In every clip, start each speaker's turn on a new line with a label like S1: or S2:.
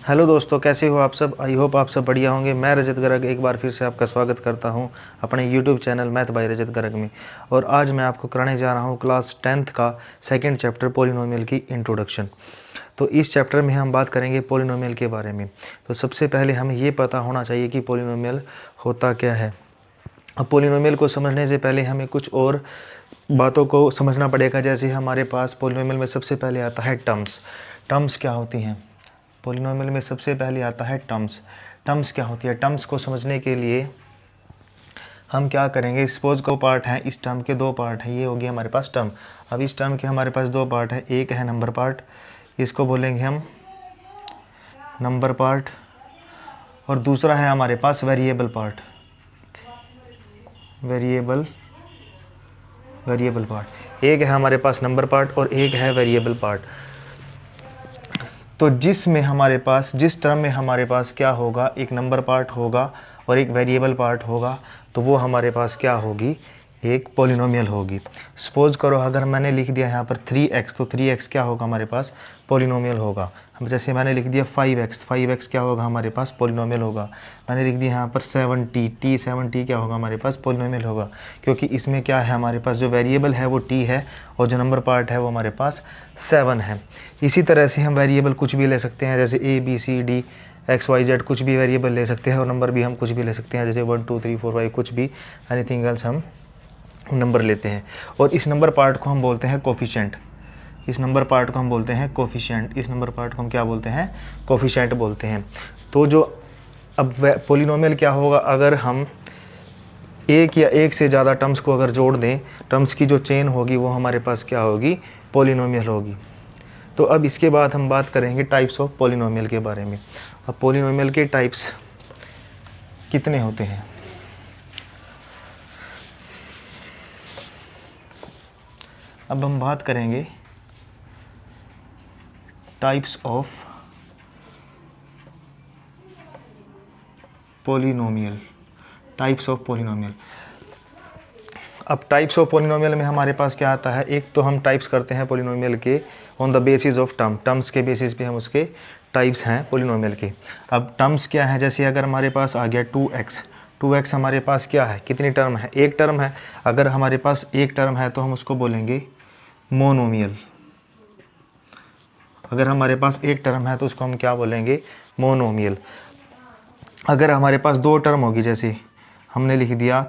S1: Hello दोस्तों, कैसे हो आप सब। आई होप आप सब बढ़िया होंगे। मैं रजत गर्ग एक बार फिर से आपका स्वागत करता हूं अपने यूट्यूब चैनल मैथ बाय रजत गर्ग में। और आज मैं आपको कराने जा रहा हूं क्लास 10th का सेकंड चैप्टर पॉलिनोमियल की इंट्रोडक्शन। तो इस चैप्टर में हम बात करेंगे पॉलिनोमियल के बारे में। तो सबसे पहले हमें ये पता होना चाहिए कि पॉलिनोमियल होता क्या है। अब पॉलिनोमियल को समझने से पहले हमें कुछ और बातों को समझना पड़ेगा। जैसे हमारे पास पॉलिनोमियल में सबसे पहले आता है टर्म्स। टर्म्स क्या होती हैं? पॉलिनोमियल में सबसे पहले आता है टर्म्स। टर्म्स क्या होती है? टर्म्स को समझने के लिए हम क्या करेंगे, सपोज को पार्ट है, इस टर्म के दो पार्ट हैं, ये हो गया हमारे पास टर्म। अब इस टर्म के हमारे पास दो पार्ट है, एक है नंबर पार्ट, इसको बोलेंगे हम नंबर पार्ट, और दूसरा है हमारे पास वेरिएबल पार्ट, वेरिएबल पार्ट। एक है हमारे पास नंबर पार्ट और एक है वेरिएबल पार्ट। तो जिस टर्म में हमारे पास क्या होगा, एक नंबर पार्ट होगा और एक वेरिएबल पार्ट होगा, तो वो हमारे पास क्या होगी, एक पॉलिनोमियल होगी। सपोज करो अगर मैंने लिख दिया यहाँ पर 3x, तो 3x क्या होगा हमारे पास, पॉलिनोमियल होगा। हम जैसे मैंने लिख दिया 5x क्या होगा हमारे पास, पॉलिनोमियल होगा। मैंने लिख दिया यहाँ पर 70 क्या होगा हमारे पास, पॉलिनोमियल होगा। क्योंकि इसमें क्या है, हमारे पास जो वेरिएबल है वो t है और जो नंबर पार्ट है वो हमारे पास 7 है। इसी तरह से हम वेरिएबल कुछ भी ले सकते हैं, जैसे ABCD XYZ कुछ भी वेरिएबल ले सकते हैं, और नंबर भी हम कुछ भी ले सकते हैं, जैसे 1 2 3 4 5 कुछ भी, एनीथिंग एल्स हम नंबर लेते हैं। और इस नंबर पार्ट को हम बोलते हैं कोफिशिएंट। इस नंबर पार्ट को हम बोलते हैं कोफिशिएंट। इस नंबर पार्ट को हम क्या बोलते हैं, कोफिशिएंट बोलते हैं। तो जो अब पॉलिनोमियल क्या होगा, अगर हम एक या एक से ज़्यादा टर्म्स को अगर जोड़ दें, टर्म्स की जो चेन होगी वो हमारे पास क्या होगी, पॉलिनोमियल होगी। तो अब इसके बाद हम बात करेंगे टाइप्स ऑफ पॉलिनोमियल के बारे में। अब पॉलिनोमियल के टाइप्स कितने होते हैं? अब हम बात करेंगे types of polynomial. Types of polynomial. अब टाइप्स ऑफ पॉलिनोमियल में हमारे पास क्या आता है, एक तो हम टाइप्स करते हैं पॉलिनोमियल के on the basis of terms के बेसिस पे हम उसके टाइप्स हैं पॉलिनोमियल के। अब टर्म्स क्या है, जैसे अगर हमारे पास आ गया 2x हमारे पास क्या है, कितनी टर्म है, एक टर्म है। अगर हमारे पास एक टर्म है तो हम उसको बोलेंगे मोनोमियल। अगर हमारे पास एक टर्म है तो उसको हम क्या बोलेंगे, मोनोमियल। अगर हमारे पास दो टर्म होगी, जैसे हमने लिख दिया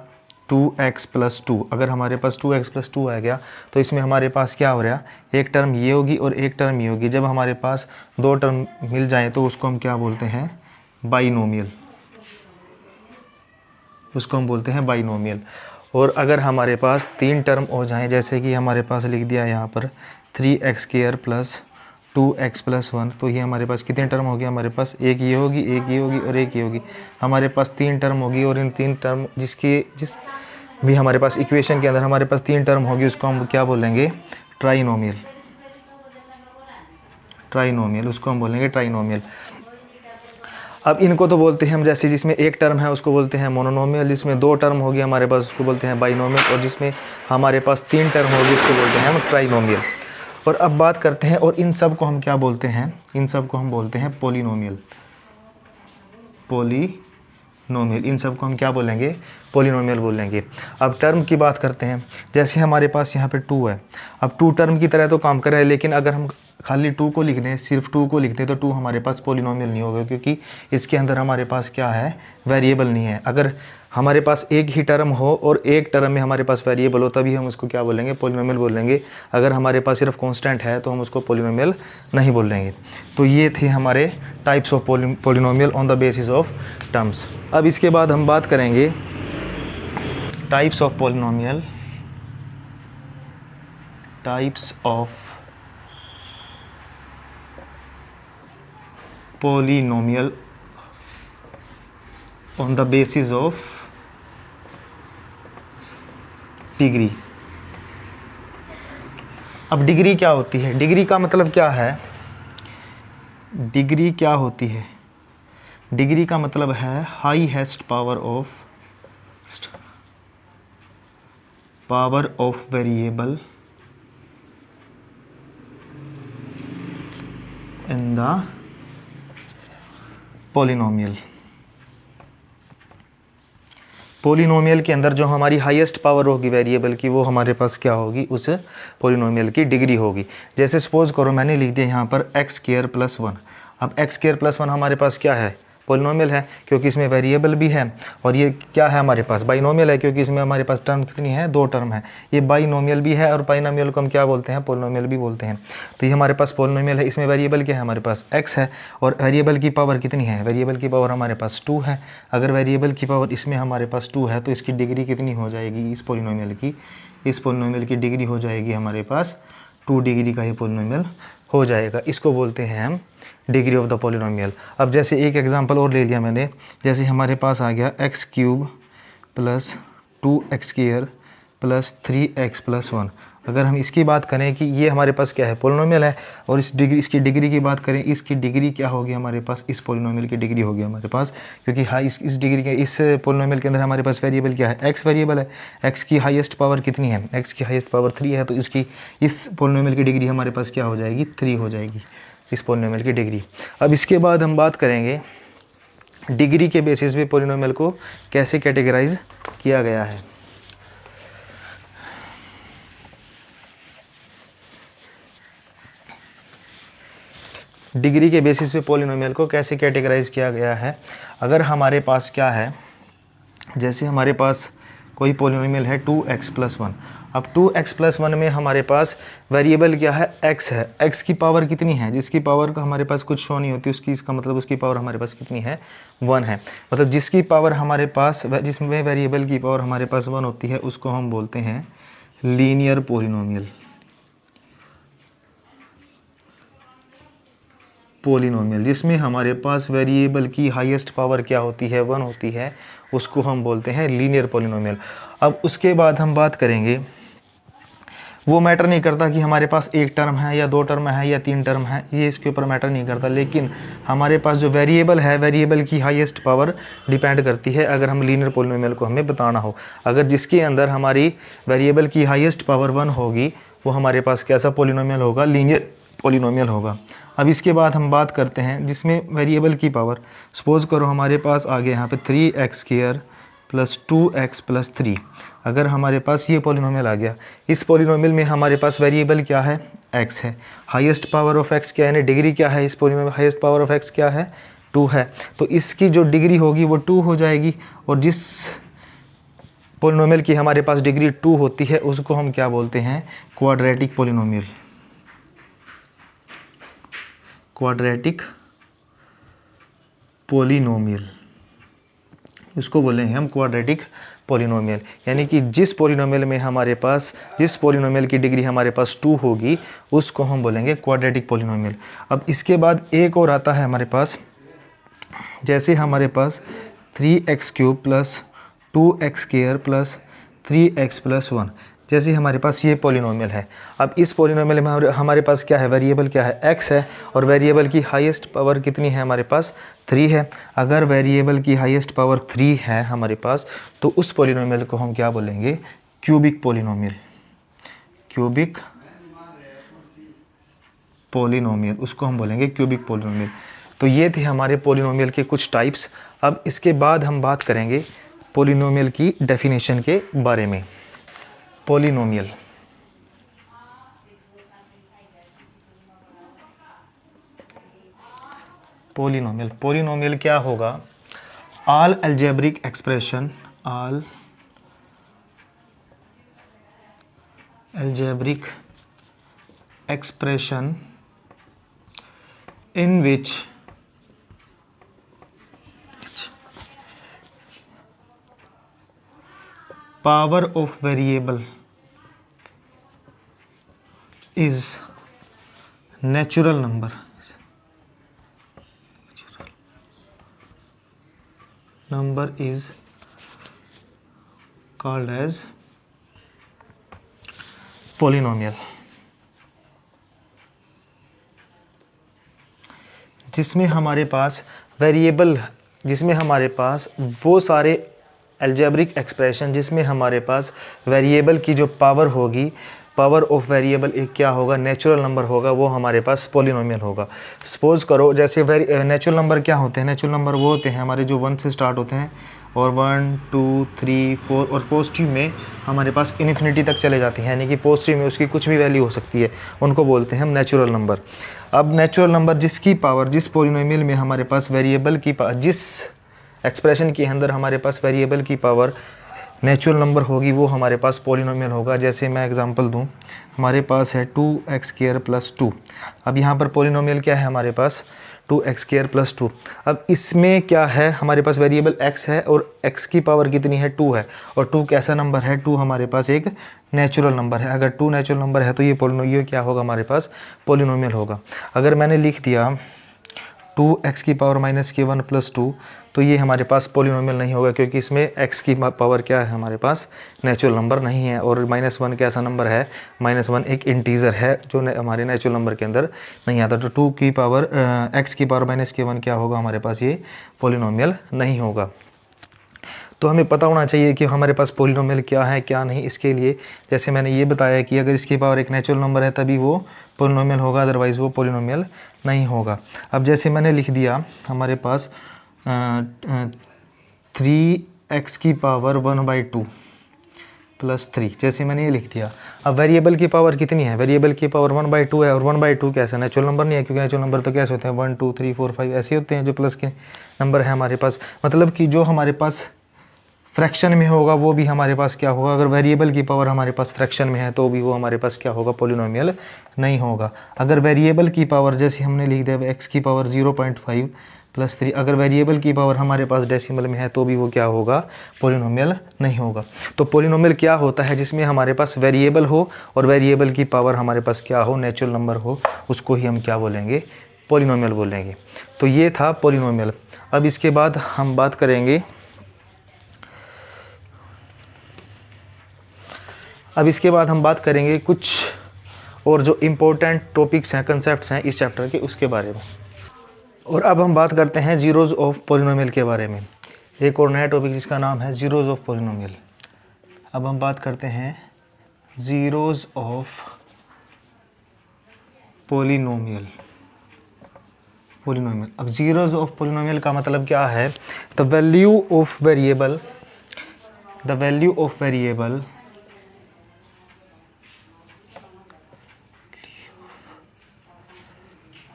S1: 2x + 2, अगर हमारे पास 2x + 2 आ गया तो इसमें हमारे पास क्या हो रहा, एक टर्म ये होगी और एक टर्म ये होगी। जब हमारे पास दो टर्म मिल जाए तो उसको हम क्या बोलते हैं, बाइनोमियल। उसको हम बोलते हैं बाइनोमियल। और अगर हमारे पास तीन टर्म हो जाएं, जैसे कि हमारे पास लिख दिया यहाँ पर 3x² + 2x + 1, तो ये हमारे पास कितने टर्म होगी, हमारे पास एक ये होगी, एक ये होगी और एक ये होगी। हमारे पास तीन टर्म होगी, और इन तीन टर्म जिस भी हमारे पास इक्वेशन के अंदर हमारे पास तीन टर्म होगी, उसको हम क्या बोलेंगे, ट्राइनोमियल। उसको हम बोलेंगे ट्राइनोमियल। अब इनको तो बोलते हैं हम, जैसे जिसमें एक टर्म है उसको बोलते हैं मोनोनोमियल, जिसमें दो टर्म होगी हमारे पास उसको बोलते हैं बाइनोमियल, और जिसमें हमारे पास तीन टर्म होगी उसको बोलते हैं हम ट्राइनोमियल। और अब बात करते हैं, और इन सब को हम क्या बोलते हैं, इन सब को हम बोलते हैं पॉलिनोमियल। इन सब को हम क्या बोलेंगे, पॉलिनोमियल बोलेंगे। अब टर्म की बात करते हैं, जैसे हमारे पास यहाँ पे 2 है। अब 2 टर्म की तरह तो काम कर रहा है, लेकिन अगर हम खाली 2 को लिख दें, सिर्फ 2 को लिख दें, तो 2 हमारे पास पॉलिनोमियल नहीं होगा, क्योंकि इसके अंदर हमारे पास क्या है, वेरिएबल नहीं है। अगर हमारे पास एक ही टर्म हो और एक टर्म में हमारे पास वेरिएबल हो, तभी हम उसको क्या बोलेंगे, पॉलिनोमियल बोलेंगे। अगर हमारे पास सिर्फ कांस्टेंट है तो हम उसको पॉलिनोमियल नहीं बोलेंगे। तो ये थे हमारे types of polynomial on the basis of terms. अब इसके बाद हम बात करेंगे types of polynomial, types of polynomial on the basis of degree. अब डिग्री क्या होती है, डिग्री का मतलब क्या है, डिग्री क्या होती है, डिग्री का मतलब है highest power of variable in the polynomial. Polynomial के अंदर जो हमारी हाईएस्ट पावर होगी वेरिएबल की, वो हमारे पास क्या होगी, उस पॉलिनोमियल की डिग्री होगी। जैसे सपोज करो मैंने लिख दिया यहाँ पर एक्स स्क्वायर प्लस 1। अब एक्स स्क्वायर प्लस 1 हमारे पास क्या है, पॉलिनोमियल है, क्योंकि इसमें वेरिएबल भी है। और ये क्या है हमारे पास, बाइनोमियल है, क्योंकि इसमें हमारे पास टर्म कितनी है, 2 टर्म है। ये बाइनोमियल भी है और बाइनोमियल को हम क्या बोलते हैं, पॉलिनोमियल भी बोलते हैं। तो ये हमारे पास पॉलिनोमियल है, इसमें वेरिएबल क्या है, हमारे पास x है, और वेरिएबल की पावर कितनी है, वेरिएबल की पावर हमारे पास 2 है। अगर वेरिएबल की पावर इसमें हमारे पास 2 है तो इसकी डिग्री कितनी हो जाएगी, इस पॉलिनोमियल की, इस पॉलिनोमियल की डिग्री हो जाएगी हमारे पास 2 डिग्री का ये पॉलिनोमियल हो जाएगा। इसको बोलते हैं हम डिग्री ऑफ द पॉलिनोमियल। अब जैसे एक एग्जांपल और ले लिया मैंने, जैसे हमारे पास आ गया x cube plus 2x square plus 3x plus 1। अगर हम इसकी बात करें कि ये हमारे पास क्या है, पॉलिनोमियल है, और इसकी डिग्री की बात करें, इसकी डिग्री क्या होगी हमारे पास, इस पॉलिनोमियल की डिग्री होगी हमारे पास, क्योंकि हाँ इस डिग्री के, इस पॉलिनोमियल के अंदर हमारे पास वेरिएबल क्या है, x वेरिएबल है। x की हाईएस्ट पावर कितनी है, x की हाईएस्ट पावर 3 है, तो इसकी इस पॉलिनोमियल की डिग्री हमारे पास क्या हो जाएगी, 3 हो जाएगी, इस पॉलिनोमियल की डिग्री। अब इसके बाद हम बात करेंगे डिग्री के बेसिस पे पॉलिनोमियल को कैसे कैटेगराइज किया गया है। डिग्री के बेसिस पे पॉलिनोमियल को कैसे कैटेगराइज किया गया है। अगर हमारे पास क्या है, जैसे हमारे पास कोई पॉलिनोमियल है 2x प्लस 1। अब 2x प्लस 1 में हमारे पास वेरिएबल क्या है, x है। x की पावर कितनी है, जिसकी पावर का हमारे पास कुछ शो नहीं होती, उसकी, इसका मतलब उसकी पावर हमारे पास कितनी है, 1 है। मतलब जिसकी पावर हमारे पास, जिसमें वेरिएबल की पावर हमारे पास 1 होती है, उसको हम बोलते हैं लीनियर पॉलिनोमियल। पॉलिनोमियल जिसमें हमारे पास वेरिएबल की हाईएस्ट पावर क्या होती है, 1 होती है, उसको हम बोलते हैं लीनियर पॉलिनोमियल। अब उसके बाद हम बात करेंगे, वो मैटर नहीं करता कि हमारे पास एक टर्म है या 2 टर्म है या 3 टर्म है, ये इसके ऊपर मैटर नहीं करता, लेकिन हमारे पास जो वेरिएबल है, वेरिएबल की हाईएस्ट पावर डिपेंड करती है अगर हम लीनियर पॉलिनोमियल को हमें बताना हो। अगर जिसके अंदर हमारी वेरिएबल की हाईएस्ट पावर 1 होगी, वो हमारे पास कैसा पॉलिनोमियल होगा, लीनियर पॉलिनोमियल होगा। अब इसके बाद हम बात करते हैं जिसमें वेरिएबल की पावर, सपोज करो हमारे पास आ गया यहाँ पे 3x square plus 2x plus 3। अगर हमारे पास ये पॉलिनोमियल आ गया, इस पॉलिनोमियल में हमारे पास वेरिएबल क्या है, x है। हाईएस्ट पावर ऑफ x क्या है, डिग्री क्या है, इस polynomial highest power of x क्या है, 2 है। तो इसकी जो डिग्री होगी वो 2 हो जाएगी, और जिस पॉलिनोमियल की हमारे पास डिग्री 2 होती है उसको हम क्या बोलते हैं, क्वाड्रेटिक पॉलिनोमियल। क्वाड्रेटिक पॉलिनोमियल, इसको बोलेंगे हम क्वाड्रेटिक पॉलिनोमियल। यानी कि जिस पॉलिनोमियल में हमारे पास, जिस पॉलिनोमियल की डिग्री हमारे पास 2 होगी, उसको हम बोलेंगे क्वाड्रेटिक पॉलिनोमियल। अब इसके बाद एक और आता है हमारे पास, जैसे हमारे पास 3x cube plus 2x square plus 3x plus 1, जैसे हमारे पास ये पॉलिनोमियल है। अब इस पॉलिनोमियल में हमारे पास क्या है, वेरिएबल क्या है, x है, और वेरिएबल की हाईएस्ट पावर कितनी है हमारे पास, 3 है। अगर वेरिएबल की हाईएस्ट पावर 3 है हमारे पास, तो उस पॉलिनोमियल को हम क्या बोलेंगे, क्यूबिक पॉलिनोमियल। क्यूबिक पॉलिनोमियल, उसको हम बोलेंगे क्यूबिक पॉलिनोमियल। तो ये थे हमारे पॉलिनोमियल के कुछ टाइप्स। अब इसके बाद हम बात करेंगे पॉलिनोमियल की डेफिनेशन के बारे में। पॉलिनोमियल, पॉलिनोमियल, पॉलिनोमियल क्या होगा, all algebraic expression, all algebraic expression in which power of variable is natural number, number is called as polynomial। जिसमें हमारे पास वेरिएबल, जिसमें हमारे पास वो सारे अलजेब्रिक एक्सप्रेशन जिसमें हमारे पास वेरिएबल की जो पावर होगी पावर ऑफ वेरिएबल एक क्या होगा, नेचुरल नंबर होगा, वो हमारे पास पॉलिनोमियल होगा। सपोज करो जैसे नेचुरल नंबर क्या होते हैं, नेचुरल नंबर वो होते हैं हमारे जो 1 से स्टार्ट होते हैं और 1 2 3 4 और पॉजिटिव में हमारे पास इन्फिनिटी तक चले जाते हैं, यानी कि पॉजिटिव में उसकी कुछ भी वैल्यू हो सकती है, उनको बोलते हैं हम नेचुरल नंबर। अब नेचुरल नंबर जिसकी पावर, जिस पॉलिनोमियल में हमारे पास वेरिएबल की जिस एक्सप्रेशन के अंदर हमारे पास वेरिएबल की पावर नेचुरल नंबर होगी, वो हमारे पास पॉलिनोमियल होगा। जैसे मैं एग्जांपल दूं, हमारे पास है 2x² + 2। अब यहाँ पर पॉलिनोमियल क्या है हमारे पास, 2x² + 2। अब इसमें क्या है, हमारे पास वेरिएबल x है और x की पावर कितनी है, 2 है। और 2 कैसा नंबर है, 2 हमारे पास एक नेचुरल नंबर है। अगर 2 नेचुरल नंबर है तो ये क्या होगा, हमारे पास पॉलिनोमियल होगा। अगर मैंने लिख दिया 2x⁻⁻1 + 2 तो ये हमारे पास पॉलिनोमियल नहीं होगा, क्योंकि इसमें x की पावर क्या है, हमारे पास नेचुरल नंबर नहीं है। और -1 कैसा नंबर है, -1 एक इंटीजर है जो हमारे नेचुरल नंबर के अंदर नहीं आता। तो 2 की पावर x⁻⁻1 क्या होगा, हमारे पास ये पॉलिनोमियल नहीं होगा। तो हमें पता होना चाहिए कि हमारे पास पॉलिनोमियल क्या है क्या नहीं। इसके लिए जैसे मैंने ये बताया कि अगर इसकी पावर एक नेचुरल नंबर है तभी वो पॉलिनोमियल होगा, अदरवाइज़ वो पॉलिनोमियल नहीं होगा। अब जैसे मैंने लिख दिया हमारे पास 3x⁻1/2 + 3, जैसे मैंने ये लिख दिया। अब वेरिएबल की पावर कितनी है, वेरिएबल की पावर 1/2 है, और 1/2 कैसा नेचुरल नंबर नहीं है, क्योंकि नेचुरल नंबर तो कैसे होते हैं 1 2 3 4 5 ऐसे होते हैं जो प्लस के नंबर है हमारे पास। मतलब कि जो हमारे पास फ्रैक्शन में होगा वो भी हमारे पास क्या होगा, अगर वेरिएबल की पावर हमारे पास फ्रैक्शन में है तो भी वो हमारे पास क्या होगा, पॉलिनोमियल नहीं होगा। अगर वेरिएबल की पावर जैसे हमने लिख दिया x⁻⁴ 0.5 + 3, अगर वेरिएबल की पावर हमारे पास डेसिमल में है तो भी वो क्या होगा, पॉलिनोमियल नहीं होगा। तो पॉलिनोमियल क्या होता है, जिसमें हमारे पास वेरिएबल हो और वेरिएबल की पावर हमारे पास क्या हो, नेचुरल नंबर हो, उसको ही हम क्या बोलेंगे, पॉलिनोमियल बोलेंगे। तो ये था पॉलिनोमियल। अब इसके बाद हम बात करेंगे, कुछ और जो इम्पोर्टेंट टॉपिक्स हैं, कंसेप्ट्स हैं इस चैप्टर के, उसके बारे में। और अब हम बात करते हैं जीरोज़ ऑफ पॉलिनोमियल के बारे में। एक और नया टॉपिक जिसका नाम है जीरोज़ ऑफ पॉलिनोमियल। अब हम बात करते हैं जीरोज़ ऑफ पॉलिनोमियल। अब जीरोज़ ऑफ पॉलिनोमियल का मतलब क्या है, the value of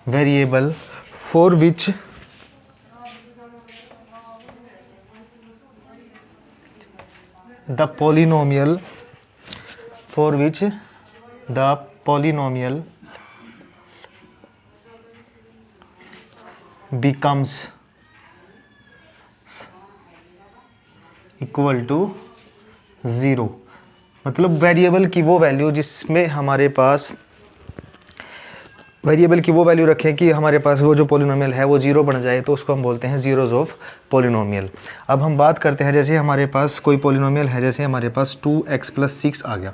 S1: variable for which the polynomial becomes equal to 0। मतलब वेरिएबल की वो वैल्यू जिसमें हमारे पास वेरिएबल की वो वैल्यू रखें कि हमारे पास वो जो पॉलिनोमियल है वो 0 बन जाए, तो उसको हम बोलते हैं जीरोज़ ऑफ पॉलिनोमियल। अब हम बात करते हैं, जैसे हमारे पास कोई पॉलिनोमियल है, जैसे हमारे पास 2x + 6 आ गया।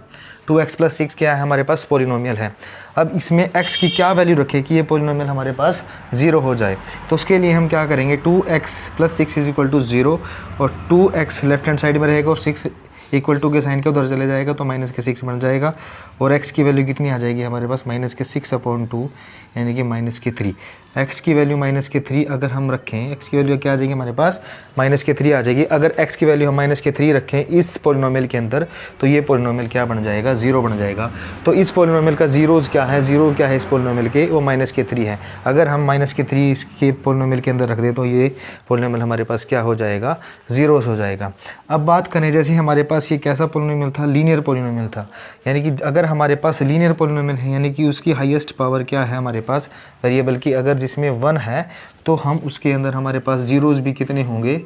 S1: 2x + 6 क्या है, हमारे पास पॉलिनोमियल है। अब इसमें x की क्या वैल्यू रखें कि ये पॉलिनोमियल हमारे पास 0 हो जाए, तो उसके लिए हम क्या करेंगे, 2x + 6 = 0 और 2x लेफ्ट हैंड साइड में रहेगा और 6 = के साइन के उधर चले जाएगा तो -6 बन जाएगा। और x की वैल्यू कितनी आ जाएगी हमारे पास, -6/2 यानी कि -3। x की वैल्यू -3 अगर हम रखें, x की वैल्यू क्या आ जाएगी हमारे पास, -3 आ जाएगी। अगर x की वैल्यू हम -3 रखें इस पॉलिनोमियल के अंदर तो ये पॉलिनोमियल क्या बन जाएगा, 0 बन जाएगा। तो इस पॉलिनोमियल का जीरोज़ क्या है, जीरो क्या है इस पॉलिनोमियल के, वो -3 है। अगर हम -3 इसके पॉलिनोमियल के अंदर रख दें तो ये पॉलिनोमियल हमारे पास क्या हो जाएगा, जीरोज़ हो जाएगा। अब बात करें, जैसे हमारे पास ये कैसा पॉलिनोमियल था, लीनियर पॉलिनोमियल था। यानी कि अगर हमारे पास लीनियर पॉलिनोमियल है, यानी कि उसकी हाईएस्ट पावर क्या है हमारे पास, वेरिएबल की, अगर जिसमें 1 है तो हम उसके अंदर हमारे पास जीरोज़ भी कितने होंगे,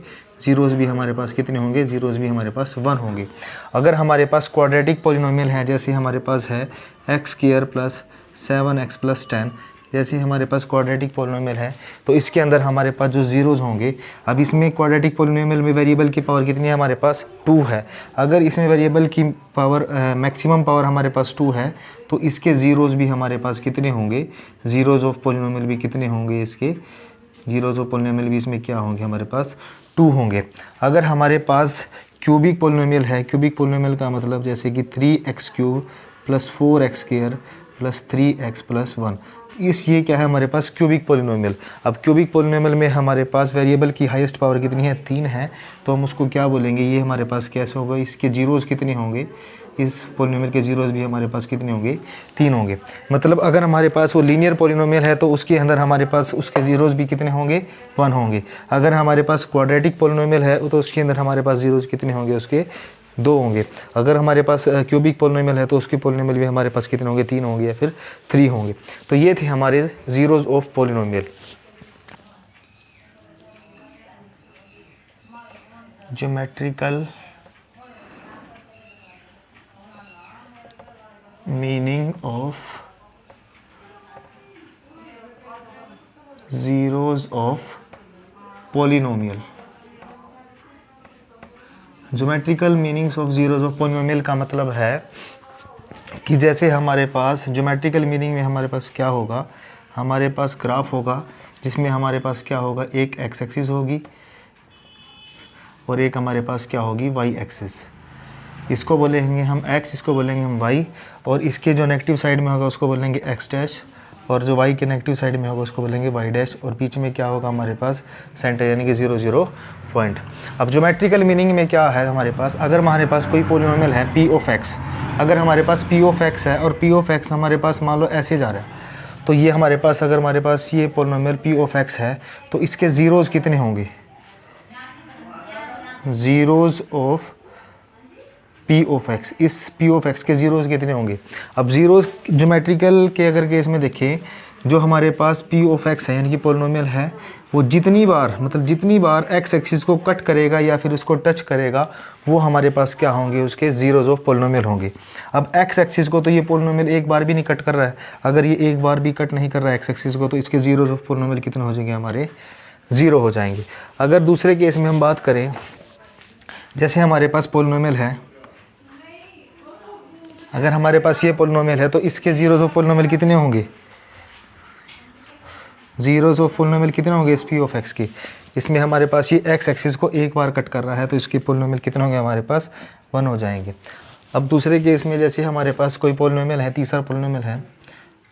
S1: जीरोज़ भी हमारे पास कितने होंगे, जीरोज़ भी हमारे पास 1 होंगे। अगर हमारे पास क्वाड्रेटिक पॉलिनोमियल है, जैसे हमारे पास है x² + 7x + 10, जैसे हमारे पास क्वाड्रेटिक पॉलिनोमियल है तो इसके अंदर हमारे पास जो जीरोज़ होंगे, अब इसमें क्वाड्रेटिक पॉलिनोमियल में वेरिएबल की पावर कितनी है हमारे पास, 2 है। अगर इसमें वेरिएबल की पावर मैक्सिमम पावर हमारे पास 2 है तो इसके जीरोज़ भी हमारे पास कितने होंगे, जीरोज़ ऑफ पॉलिनोमियल भी कितने होंगे, इसके जीरोज़ ऑफ पॉलिनोमियल भी इसमें क्या होंगे, हमारे पास 2 होंगे। अगर हमारे पास क्यूबिक पॉलिनोमियल है, क्यूबिक पॉलिनोमियल का मतलब जैसे कि 3x³ plus 4x square plus 3x plus 1। इस ये क्या है हमारे पास क्यूबिक पोलिनोमियल। अब क्यूबिक पोलिनोमियल में हमारे पास वेरिएबल की हाईएस्ट पावर कितनी है, 3 है, तो हम उसको क्या बोलेंगे, ये हमारे पास कैसे होगा, इसके जीरोज़ कितने होंगे, इस पोलिनोमियल के जीरोज़ भी हमारे पास कितने होंगे, 3 होंगे। मतलब अगर हमारे पास वो लीनियर पोलिनोमियल है तो उसके अंदर हमारे पास उसके जीरोज़ भी कितने होंगे, 1 होंगे। अगर हमारे पास क्वाड्रेटिक पोलिनोमियल है तो उसके अंदर हमारे पास जीरोज़ कितने होंगे, उसके 2 होंगे। अगर हमारे पास क्यूबिक पोलिनोमियल है तो उसके पोलिनोमियल भी हमारे पास कितने होंगे, 3 होंगे या फिर 3 होंगे। तो ये थे हमारे zeros of polynomial. Geometrical meaning of zeros of polynomial. Geometrical meanings of zeros of polynomial का मतलब है कि जैसे हमारे पास ज्योमेट्रिकल मीनिंग में हमारे पास क्या होगा, हमारे पास ग्राफ होगा जिसमें हमारे पास क्या होगा, एक एक्स एक्सिस होगी और एक हमारे पास क्या होगी, वाई एक्सिस। इसको बोलेंगे हम एक्स, इसको बोलेंगे हम वाई, और इसके जो नेगेटिव साइड में होगा उसको बोलेंगे एक्स डैश, और जो वाई के नेगेटिव साइड में होगा उसको बोलेंगे वाई डैश, और बीच में क्या होगा हमारे पास सेंटर यानी कि 0 0 पॉइंट। अब ज्योमेट्रिकल मीनिंग में क्या है हमारे पास, अगर हमारे पास कोई पोलिनोमियल है पी ऑफ एक्स, अगर हमारे पास पी ऑफ एक्स है और पी ऑफ एक्स हमारे पास मान लो ऐसे जा रहा है, तो ये हमारे पास अगर हमारे पास ये पोलिनोमियल पी ऑफ एक्स है तो इसके ज़ीरोज़ कितने होंगे, zeros of P of x, इस पी ऑफ एक्स के ज़ीरोज़ कितने होंगे। अब ज़ीरोज़ ज्योमेट्रिकल के अगर केस में देखें, जो हमारे पास पी ऑफ एक्स है यानी कि पोलिनोमियल है, वो जितनी बार मतलब जितनी बार एक्स एक्सिस को कट करेगा या फिर उसको टच करेगा वो हमारे पास क्या होंगे, उसके ज़ीरोज़ ऑफ पोलिनोमियल होंगे। अब एक्स एक्सिस को तो ये पोलिनोमियल एक बार भी नहीं कट कर रहा है, अगर ये एक बार भी कट नहीं कर रहा है एक्स एक्सिस को तो इसके ज़ीरोज़ ऑफ पोलिनोमियल कितने हो जाएंगे, हमारे 0 हो जाएंगे। अगर दूसरे केस में हम बात करें, जैसे हमारे पास पोलिनोमियल है, अगर हमारे पास ये पोलिनोमियल है तो इसके ज़ीरोज़ ऑफ पोलिनोमियल कितने होंगे, ज़ीरोज़ ऑफ पोलिनोमियल कितने होंगे इस पी ऑफ एक्स के। इसमें हमारे पास ये एक्स एक्सिस को एक बार कट कर रहा है तो इसके पोलिनोमियल कितने होंगे, हमारे पास 1 हो जाएंगे। अब दूसरे केस में जैसे हमारे पास कोई पोलिनोमियल है, तीसरा पोलिनोमियल है,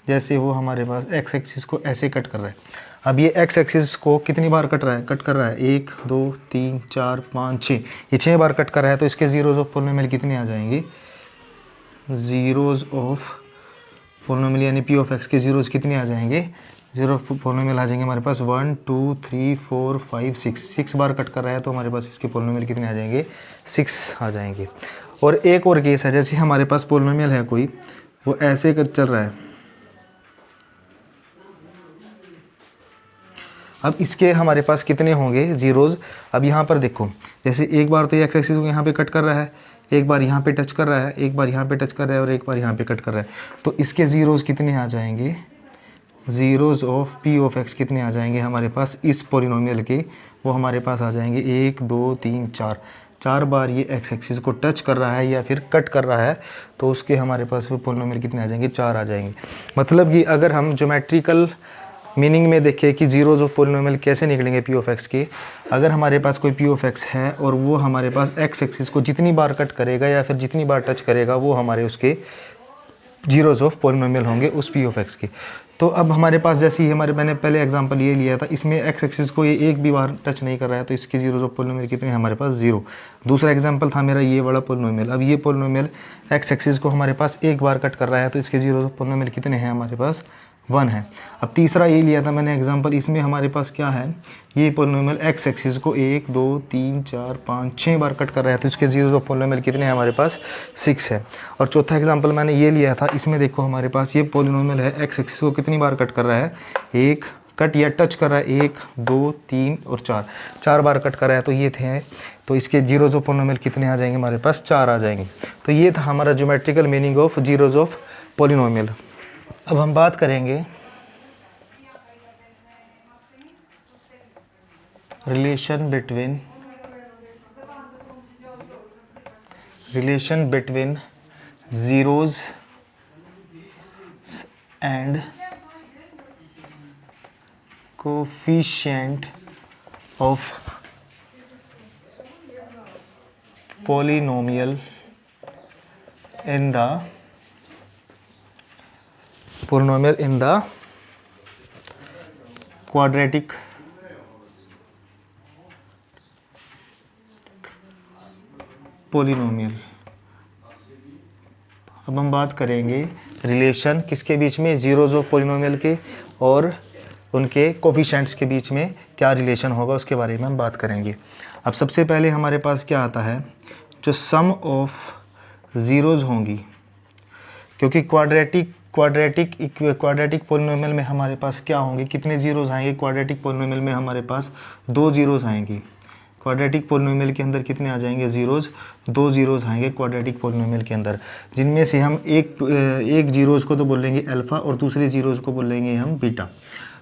S1: जैसे वो हमारे पास एक्स एक्सिस को ऐसे कट कर रहा है। अब ये एक्स एक्सिस को कितनी बार कट कर रहा है 1 2 3 4 5 6, ये 6 बार कट कर रहा है तो इसके ज़ीरोज़ ऑफ पोलिनोमियल कितने आ जाएंगे, ज़ीरोज़ ऑफ पोलिनोमियल यानी पी ऑफ एक्स के ज़ीरोज़ कितने आ जाएंगे, ज़ीरो ऑफ पोलिनोमियल आ जाएंगे हमारे पास 1 2 3 4 5 6 बार कट कर रहा है तो हमारे पास इसके पोलिनोमियल कितने आ जाएंगे, 6 आ जाएंगे। और एक और केस है, जैसे हमारे पास पोलिनोमियल है कोई, वो ऐसे चल रहा है, अब इसके हमारे पास कितने होंगे ज़ीरोज़। अब यहाँ पर देखो, जैसे एक बार तो ये एक्स एक्सिस को यहाँ पे कट कर रहा है, एक बार यहाँ पे टच कर रहा है, एक बार यहाँ पे टच कर रहा है और एक बार यहाँ पे कट कर रहा है, तो इसके ज़ीरोज़ कितने आ जाएंगे, zeros of P of x कितने आ जाएंगे हमारे पास इस पोलिनोमियल के, वो हमारे पास आ जाएंगे 1 2 3 4। 4 बार ये एक्स एक्सिस को टच कर रहा है या फिर कट कर रहा है तो उसके हमारे पास वो पोलिनोमियल कितने आ जाएंगे, 4 आ जाएंगे। मतलब कि अगर हम ज्योमेट्रिकल मीनिंग में देखें कि ज़ीरोज़ ऑफ पोलिनोमियल कैसे निकलेंगे पी ऑफ एक्स के, अगर हमारे पास कोई पी ऑफ एक्स है और वो हमारे पास एक्स एक्सिस को जितनी बार कट करेगा या फिर जितनी बार टच करेगा वो हमारे उसके ज़ीरोज़ ऑफ पोलिनोमियल होंगे उस पी ऑफ एक्स के। तो अब हमारे पास जैसे ही हमारे मैंने पहले एग्जांपल ये लिया था, इसमें एक्स एक्सिस को ये एक भी बार टच नहीं कर रहा है तो इसके ज़ीरोज़ ऑफ पोलिनोमियल कितने हैं हमारे पास, 0। दूसरा एग्जांपल था मेरा ये वाला पोलिनोमियल, अब ये पोलिनोमियल एक्स एक्सिस को हमारे पास एक बार कट कर रहा है तो इसके ज़ीरोज़ ऑफ पोलिनोमियल कितने हैं हमारे पास, 1 है। अब तीसरा ये लिया था मैंने एग्जांपल, इसमें हमारे पास क्या है, ये पोलिनोमियल एक्स एक्सिस को 1 2 3 4 5 6 बार कट कर रहा है तो इसके ज़ीरोज़ ऑफ पोलिनोमियल कितने हैं हमारे पास, 6 है। और चौथा एग्जांपल मैंने ये लिया था, इसमें देखो हमारे पास ये पोलिनोमियल है एक्स एक्सिस को कितनी बार कट कर रहा है, एक कट या टच कर रहा है 1 2 3 और 4 बार कट कर रहा है तो ये थे, तो इसके ज़ीरोज़ ऑफ पोलिनोमियल कितने आ जाएंगे हमारे पास, 4 आ जाएंगे। तो ये था हमारा geometrical meaning of zeros of polynomial. अब हम बात करेंगे relation between zeros and coefficient of polynomial in the polynomial in the quadratic polynomial. अब हम बात करेंगे रिलेशन किसके बीच में, जीरोज ऑफ पोलिनोमियल के और उनके कोफिशिएंट्स के बीच में क्या रिलेशन होगा उसके बारे में हम बात करेंगे। अब सबसे पहले हमारे पास क्या आता है, जो सम ऑफ ज़ीरोज़ होंगी, क्योंकि क्वाड्रेटिक पोलिनोमियल में हमारे पास क्या होंगे, कितने ज़ीरोज़ आएंगे, क्वाड्रेटिक पोलिनोमियल में हमारे पास 2 ज़ीरोज़ आएंगे। क्वाड्रेटिक पोलिनोमियल के अंदर कितने आ जाएंगे, ज़ीरोज़, 2 ज़ीरोज़ आएंगे क्वाड्रेटिक पोलिनोमियल के अंदर, जिनमें से हम एक ज़ीरोज़ को तो बोलेंगे अल्फ़ा और दूसरे ज़ीरोज़ को बोलेंगे हम बीटा।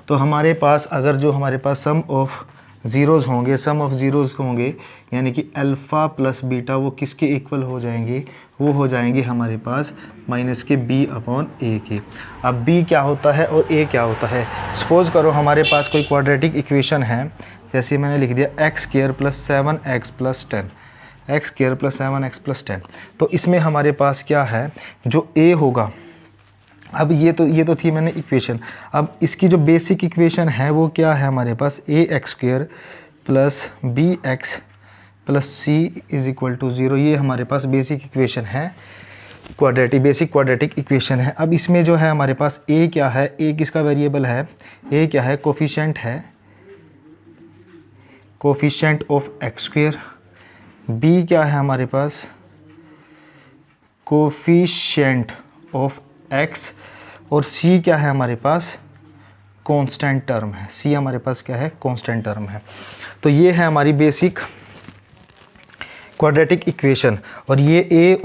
S1: तो हमारे पास अगर जो हमारे पास सम ऑफ ज़ीरोज़ होंगे यानी कि अल्फ़ा प्लस बीटा, वो किसके इक्वल हो जाएंगे, वो हो जाएंगे हमारे पास माइनस के b अपॉन a के। अब b क्या होता है और a क्या होता है। सपोज़ करो हमारे पास कोई क्वाड्रेटिक इक्वेशन है, जैसे मैंने लिख दिया x square plus 7x plus 10, x square plus 7x plus 10। तो इसमें हमारे पास क्या है, जो a होगा, अब ये तो थी मैंने इक्वेशन। अब इसकी जो बेसिक इक्वेशन है वो क्या है हमारे पास, a x square plus b x plus c is equal to 0। ये हमारे पास बेसिक इक्वेशन है, बेसिक क्वाड्रेटिक इक्वेशन है। अब इसमें जो है हमारे पास ए क्या है, ए किसका वेरिएबल है, ए क्या है, कोफिशिएंट है, coefficient of x square. B क्या है हमारे पास, कोफिशिएंट ऑफ एक्स, और सी क्या है हमारे पास, कांस्टेंट टर्म है। सी हमारे पास क्या है, कांस्टेंट टर्म है। तो ये है हमारी बेसिक क्वाड्रेटिक इक्वेशन। और ये ए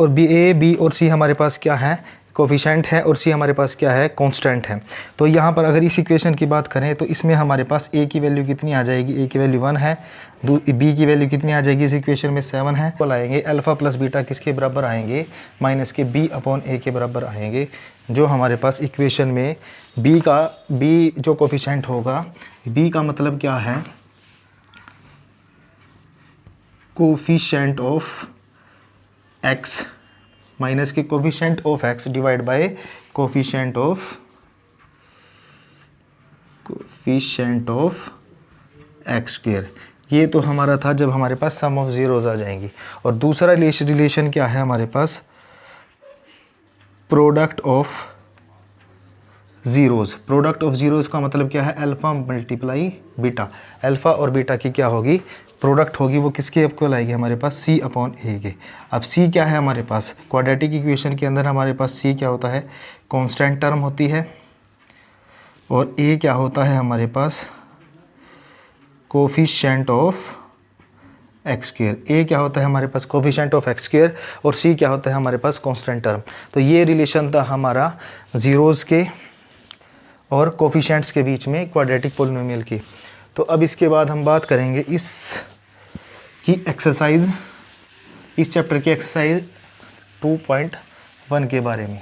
S1: बी और सी हमारे पास क्या है, कोफिशिएंट है, और सी हमारे पास क्या है, कांस्टेंट है। तो यहाँ पर अगर इस इक्वेशन की बात करें तो इसमें हमारे पास ए की वैल्यू कितनी आ जाएगी, ए की वैल्यू 1 है, बी की वैल्यू कितनी आ जाएगी, इस इक्वेशन में 7 है। तो आएंगे अल्फ़ा प्लस बीटा किसके बराबर आएंगे, माइनस के b अपॉन a के बराबर आएंगे। जो हमारे पास इक्वेशन में b जो कोफिशिएंट होगा, b का मतलब क्या है, कोफिशिएंट ऑफ x माइनस के coefficient of x divide by coefficient of x square. ये तो हमारा था जब हमारे पास सम ऑफ ज़ीरोज़ आ जाएंगी। और दूसरा रिलेशन क्या है हमारे पास, product of zeros. Product of zeros का मतलब क्या है, अल्फ़ा मल्टीप्लाई बीटा। अल्फ़ा और बीटा की क्या होगी, प्रोडक्ट होगी, वो किसके इक्वल आएगी हमारे पास, c अपॉन a के। अब c क्या है हमारे पास, क्वाड्रेटिक इक्वेशन के अंदर हमारे पास c क्या होता है, कांस्टेंट टर्म होती है, और a क्या होता है हमारे पास, coefficient of x square. a क्या होता है हमारे पास, कोफिशिएंट ऑफ एक्स स्क्वायर, और c क्या होता है हमारे पास, कांस्टेंट टर्म। तो ये रिलेशन था हमारा ज़ीरोज़ के और कोफिशिएंट्स के बीच में क्वाड्रेटिक पोलिनोमियल की। तो अब इसके बाद हम बात करेंगे इस चैप्टर की एक्सरसाइज 2.1 के बारे में।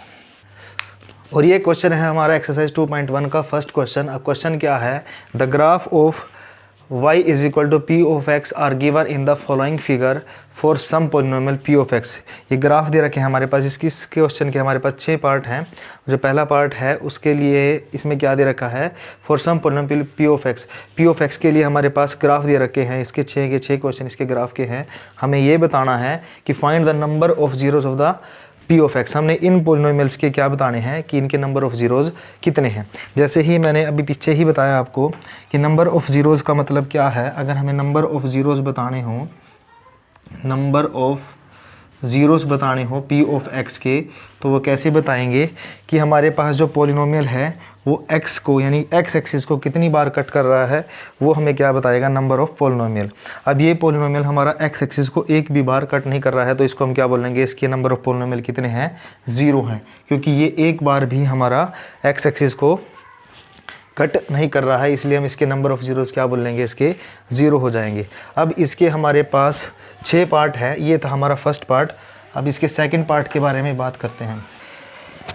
S1: और ये क्वेश्चन है हमारा एक्सरसाइज 2.1 का फर्स्ट क्वेश्चन। अब क्वेश्चन क्या है, the graph of y is equal to p of x are given in the following figure for some polynomial p of x। ये ग्राफ दे रखे हैं हमारे पास। इस क्वेश्चन के हमारे पास 6 पार्ट हैं। जो पहला पार्ट है उसके लिए इसमें क्या दे रखा है, for some polynomial p of x के लिए हमारे पास ग्राफ दे रखे हैं। इसके 6 क्वेश्चन इसके ग्राफ के हैं। हमें ये बताना है कि find the number of zeros of the p of x। हमने इन पोलिनोमियल्स के क्या बताने हैं कि इनके नंबर ऑफ ज़ीरोज़ कितने हैं। जैसे ही मैंने अभी पीछे ही बताया आपको कि नंबर ऑफ ज़ीरोज़ का मतलब क्या है। अगर हमें नंबर ऑफ ज़ीरोज़ बताने हों, नंबर ऑफ ज़ीरोज़ बताने हो p ऑफ x के, तो वो कैसे बताएंगे कि हमारे पास जो पोलिनोमियल है वो x को यानी x एक्सिस को कितनी बार कट कर रहा है, वो हमें क्या बताएगा, नंबर ऑफ पोलिनोमियल। अब ये पोलिनोमियल हमारा x एक्सिस को एक भी बार कट नहीं कर रहा है, तो इसको हम क्या बोलेंगे, इसके नंबर ऑफ पोलिनोमियल कितने हैं, 0 हैं, क्योंकि ये एक बार भी हमारा x एक्सिस को कट नहीं कर रहा है, इसलिए हम इसके नंबर ऑफ़ ज़ीरोज़ क्या बोल लेंगे, इसके 0 हो जाएंगे। अब इसके हमारे पास 6 पार्ट है। ये था हमारा फर्स्ट पार्ट। अब इसके सेकंड पार्ट के बारे में बात करते हैं।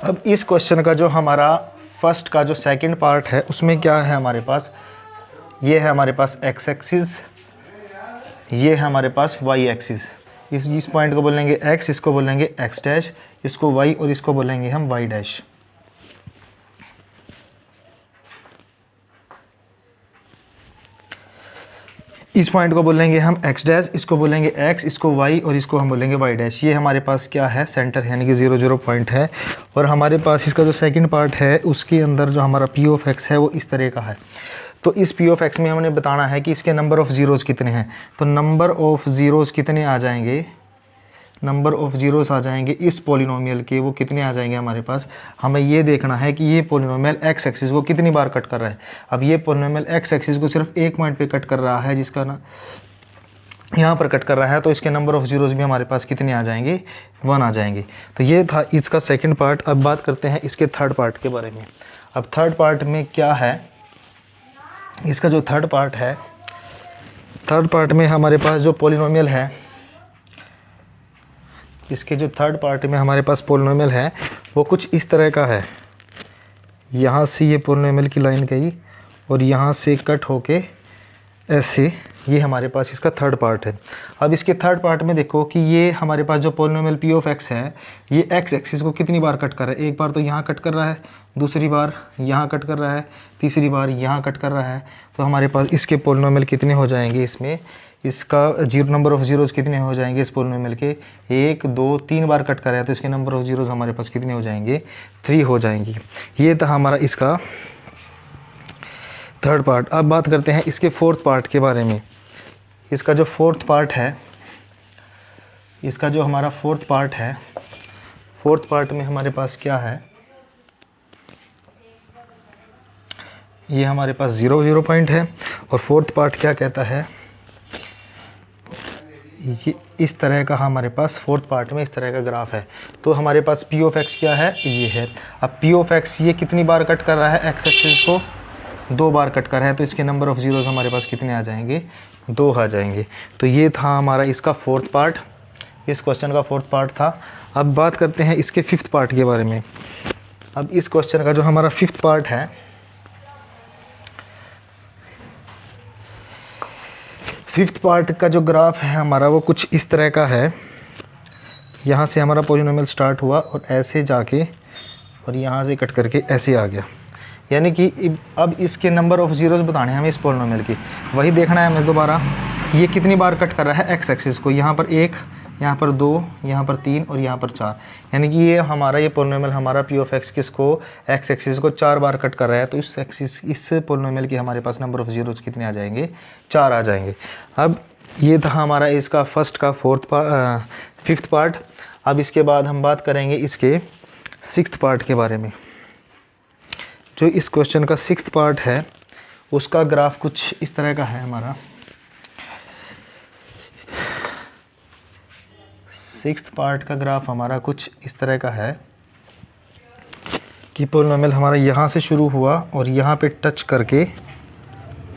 S1: अब इस क्वेश्चन का जो हमारा फर्स्ट का जो सेकंड पार्ट है उसमें क्या है हमारे पास, ये है हमारे पास x एक्सिस, ये है हमारे पास y एक्सिस। इस पॉइंट को बोलेंगे x, इसको बोलेंगे x डैश, इसको y और इसको बोलेंगे हम y डैश। इस पॉइंट को बोलेंगे हम x डैश, इसको बोलेंगे x, इसको y और इसको हम बोलेंगे y डैश। ये हमारे पास क्या है, सेंटर यानी कि 0 0 पॉइंट है। और हमारे पास इसका जो सेकंड पार्ट है उसके अंदर जो हमारा p ऑफ x है वो इस तरह का है। तो इस p ऑफ x में हमने बताना है कि इसके नंबर ऑफ़ ज़ीरोज़ कितने हैं। तो नंबर ऑफ़ ज़ीरोज़ कितने आ जाएंगे, नंबर ऑफ़ ज़ीरोज़ आ जाएंगे इस पॉलिनोमियल के, वो कितने आ जाएंगे हमारे पास। हमें ये देखना है कि ये पॉलिनोमियल x एक्सिस को कितनी बार कट कर रहा है। अब ये पॉलिनोमियल x एक्सिस को सिर्फ एक पॉइंट पे कट कर रहा है, जिसका ना यहाँ पर कट कर रहा है, तो इसके नंबर ऑफ़ ज़ीरोज़ भी हमारे पास कितने आ जाएंगे, 1 आ जाएंगे। तो ये था इसका सेकेंड पार्ट। अब बात करते हैं इसके थर्ड पार्ट के बारे में। अब थर्ड पार्ट में क्या है, इसका जो थर्ड पार्ट है, थर्ड पार्ट में हमारे पास जो पॉलिनोमियल है, इसके जो थर्ड पार्ट में हमारे पास पॉलिनोमियल है वो कुछ इस तरह का है। यहाँ से ये पॉलिनोमियल की लाइन गई और यहाँ से कट होके ऐसे, ये हमारे पास इसका थर्ड पार्ट है। अब इसके थर्ड पार्ट में देखो कि ये हमारे पास जो पॉलिनोमियल p ऑफ x है, ये x एक्सिस को कितनी बार कट कर रहा है। एक बार तो यहाँ कट कर रहा है, दूसरी बार यहाँ कट कर रहा है, तीसरी बार यहाँ कट कर रहा है। तो हमारे पास इसके पॉलिनोमियल कितने हो जाएंगे, इसमें इसका नंबर ऑफ़ ज़ीरोज़ कितने हो जाएंगे इस पॉलिनोमियल के, 1 2 3 बार कट कर रहा है, तो इसके नंबर ऑफ़ ज़ीरोज़ हमारे पास कितने हो जाएंगे, 3 हो जाएंगी। ये था हमारा इसका थर्ड पार्ट। अब बात करते हैं इसके फोर्थ पार्ट के बारे में। इसका जो फोर्थ पार्ट है, इसका जो हमारा फोर्थ पार्ट है, फोर्थ पार्ट में हमारे पास क्या है, ये हमारे पास 0 0 पॉइंट है। और फोर्थ पार्ट क्या कहता है, ये इस तरह का हमारे पास फोर्थ पार्ट में इस तरह का ग्राफ है। तो हमारे पास p ऑफ x क्या है, ये है। अब p ऑफ x ये कितनी बार कट कर रहा है, x एक्सिस को 2 बार कट कर रहा है, तो इसके नंबर ऑफ़ ज़ीरोज़ हमारे पास कितने आ जाएंगे, 2 आ जाएंगे। तो ये था हमारा इसका फोर्थ पार्ट, इस क्वेश्चन का फोर्थ पार्ट था। अब बात करते हैं इसके फिफ्थ पार्ट के बारे में। अब इस क्वेश्चन का जो हमारा फिफ्थ पार्ट है, फिफ्थ पार्ट का जो ग्राफ है हमारा वो कुछ इस तरह का है। यहाँ से हमारा पॉलिनोमियल स्टार्ट हुआ और ऐसे जाके और यहाँ से कट करके ऐसे आ गया। यानी कि अब इसके नंबर ऑफ़ ज़ीरोज़ बताने हैं हमें इस पॉलिनोमियल की। वही देखना है हमें दोबारा, ये कितनी बार कट कर रहा है x एक्सिस को। यहाँ पर 1, यहाँ पर 2, यहाँ पर 3 और यहाँ पर 4। यानी कि ये हमारा ये पॉलिनोमियल हमारा p ऑफ x किसको, x एक्सिस को 4 बार कट कर रहा है। तो इस पॉलिनोमियल के हमारे पास नंबर ऑफ़ ज़ीरोज़ कितने आ जाएंगे, 4 आ जाएंगे। अब ये था हमारा इसका फर्स्ट का फिफ्थ पार्ट। अब इसके बाद हम बात करेंगे इसके सिक्स्थ पार्ट के बारे में। जो इस क्वेश्चन का सिक्स्थ पार्ट है उसका ग्राफ कुछ इस तरह का है हमारा। सिक्स्थ पार्ट का ग्राफ हमारा कुछ इस तरह का है कि पॉलिनोमियल हमारा यहाँ से शुरू हुआ और यहाँ पे टच करके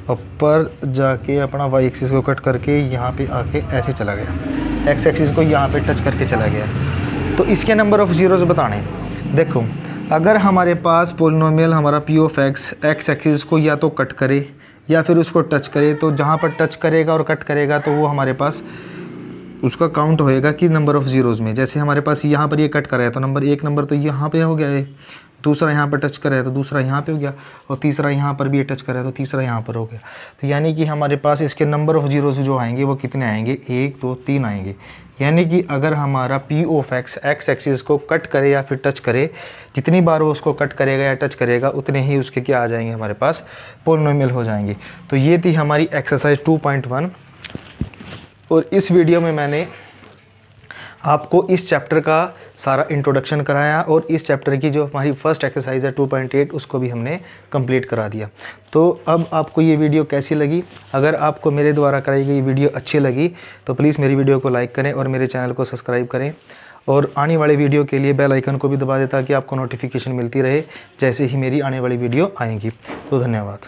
S1: ऊपर जाके अपना y एक्सिस को कट करके यहाँ पे आके ऐसे चला गया, x एक्सिस को यहाँ पे टच करके चला गया। तो इसके नंबर ऑफ़ ज़ीरोज़ बताने। देखो, अगर हमारे पास पॉलिनोमियल हमारा p of x x axis को या तो कट करे या फिर उसको टच करे, तो जहाँ पर टच करेगा और कट करेगा तो वो हमारे पास उसका काउंट होएगा कि नंबर ऑफ़ ज़ीरोज़ में। जैसे हमारे पास यहाँ पर ये कट कर रहा है तो एक नंबर तो यहाँ पे हो गया है, दूसरा यहाँ पर टच कर रहा है तो दूसरा यहाँ पे हो गया, और तीसरा यहाँ पर भी ये टच कर रहा है तो तीसरा यहाँ पर हो गया। तो यानी कि हमारे पास इसके नंबर ऑफ़ ज़ीरोज़ जो आएंगे वो कितने आएंगे, 1 2 3 आएंगे। यानी कि अगर हमारा p of x x axis को कट करे या फिर टच करे, जितनी बार वो उसको कट करेगा या टच करेगा उतने ही उसके क्या आ जाएंगे, हमारे पास पॉलिनोमियल हो जाएंगे। तो ये थी हमारी एक्सरसाइज 2.1। और इस वीडियो में मैंने आपको इस चैप्टर का सारा इंट्रोडक्शन कराया और इस चैप्टर की जो हमारी फर्स्ट एक्सरसाइज है 2.8 उसको भी हमने कंप्लीट करा दिया। तो अब आपको ये वीडियो कैसी लगी? अगर आपको मेरे द्वारा कराई गई वीडियो अच्छी लगी तो प्लीज़ मेरी वीडियो को लाइक करें और मेरे चैनल को सब्सक्राइब करें, और आने वाले वीडियो के लिए बेल आइकन को भी दबा दें ताकि आपको नोटिफिकेशन मिलती रहे जैसे ही मेरी आने वाली वीडियो आएंगी। तो धन्यवाद।